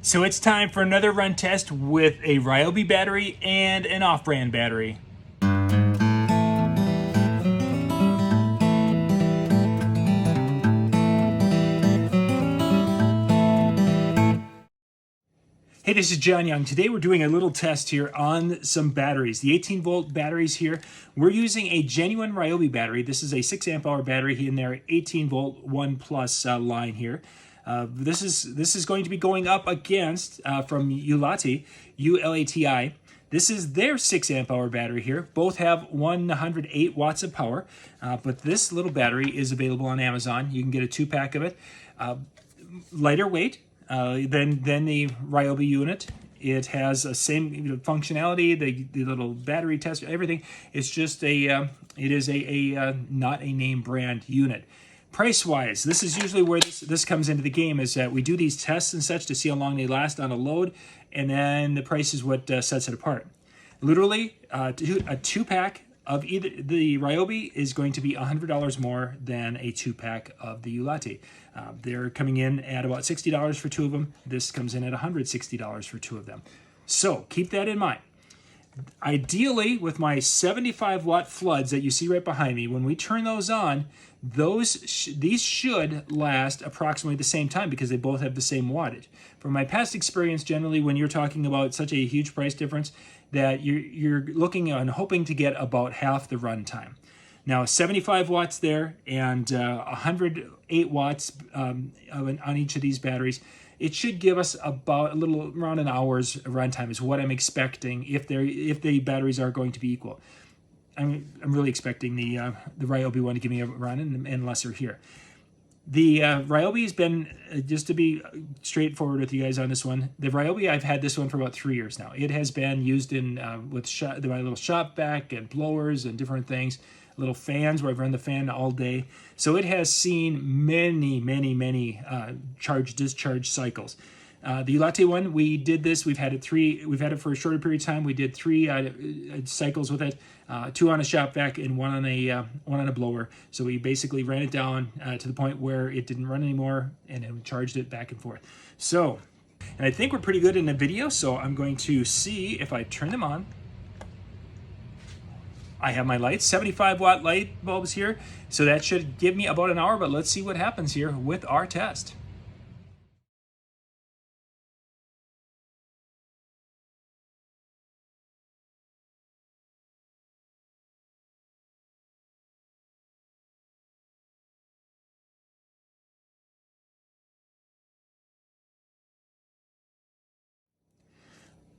So it's time for another run test with a Ryobi battery and an off-brand battery. Hey, this is John Young. Today we're doing a little test here on some batteries. The 18-volt batteries here. We're using a genuine Ryobi battery. This is a 6 amp hour battery in their 18-volt 1 plus line here. This is going to be going up against from Ulati, U-L-A-T-I. This is their 6 amp hour battery here. Both have 108 watts of power, but this little battery is available on Amazon. You can get a 2-pack of it. Lighter weight than the Ryobi unit. It has the same functionality, the little battery test, everything. It's just it is not a name brand unit. Price-wise, this is usually where this comes into the game, is that we do these tests and such to see how long they last on a load, and then the price is what sets it apart. Literally, a 2-pack of either the Ryobi is going to be $100 more than a 2-pack of the Ulati. They're coming in at about $60 for 2 of them. This comes in at $160 for 2 of them. So keep that in mind. Ideally, with my 75 watt floods that you see right behind me, when we turn those on, these should last approximately the same time because they both have the same wattage. From my past experience, generally when you're talking about such a huge price difference, that you're looking and hoping to get about half the runtime. Now 75 watts there and 108 watts on each of these batteries. It should give us about around an hour's runtime is what I'm expecting if the batteries are going to be equal. I'm really expecting the Ryobi one to give me a run and lesser here. The Ryobi has been, just to be straightforward with you guys on this one, the Ryobi, I've had this one for about 3 years now. It has been used in with my little shop vac and blowers and different things, little fans where I've run the fan all day. So it has seen many charge-discharge cycles. The Ulati one, we did this. We've had it for a shorter period of time. We did 3 cycles with it, 2 on a shop vac and 1 on a blower. So we basically ran it down to the point where it didn't run anymore, and then we charged it back and forth. So, and I think we're pretty good in the video. So I'm going to see if I turn them on. I have my lights, 75 watt light bulbs here. So that should give me about an hour. But let's see what happens here with our test.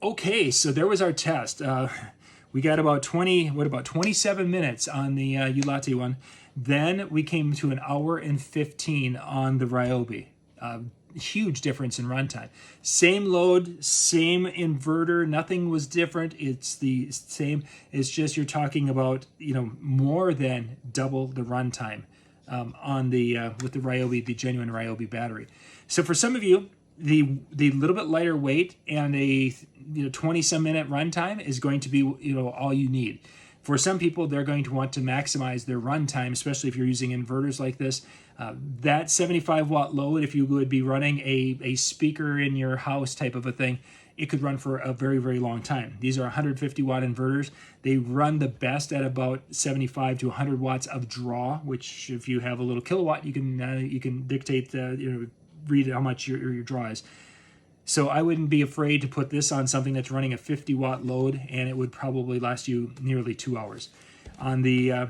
Okay, so there was our test. We got about 27 minutes on the Ulati one. Then we came to an hour and 15 on the Ryobi. Huge difference in runtime. Same load, same inverter, nothing was different. It's the same. It's just you're talking about more than double the runtime on the with the Ryobi, the genuine Ryobi battery. So for some of you, the little bit lighter weight and a 20-some minute runtime is going to be all you need. For some people, they're going to want to maximize their runtime, especially if you're using inverters like this. That 75 watt load, if you would be running a speaker in your house type of a thing, it could run for a very long time. These are 150 watt inverters. They run the best at about 75 to 100 watts of draw, which if you have a little kilowatt, you can dictate read how much your draw is. So I wouldn't be afraid to put this on something that's running a 50 watt load, and it would probably last you nearly 2 hours. On the,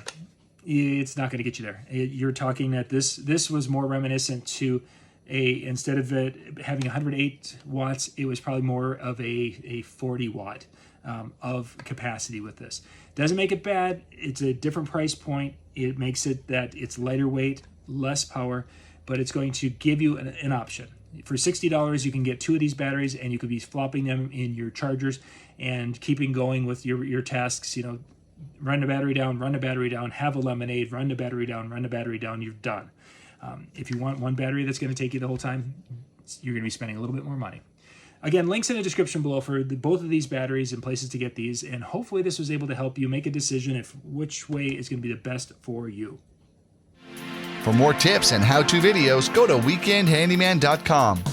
it's not going to get you there. You're talking that this was more reminiscent to instead of it having 108 watts, it was probably more of a 40 watt of capacity with this. Doesn't make it bad. It's a different price point. It makes it that it's lighter weight, less power, but it's going to give you an option. For $60, you can get 2 of these batteries, and you could be flopping them in your chargers and keeping going with your tasks. Run the battery down, have a lemonade, run the battery down, you're done. If you want one battery that's going to take you the whole time, you're going to be spending a little bit more money. Again, links in the description below for both of these batteries and places to get these, and hopefully this was able to help you make a decision which way is going to be the best for you. For more tips and how-to videos, go to weekendhandyman.com.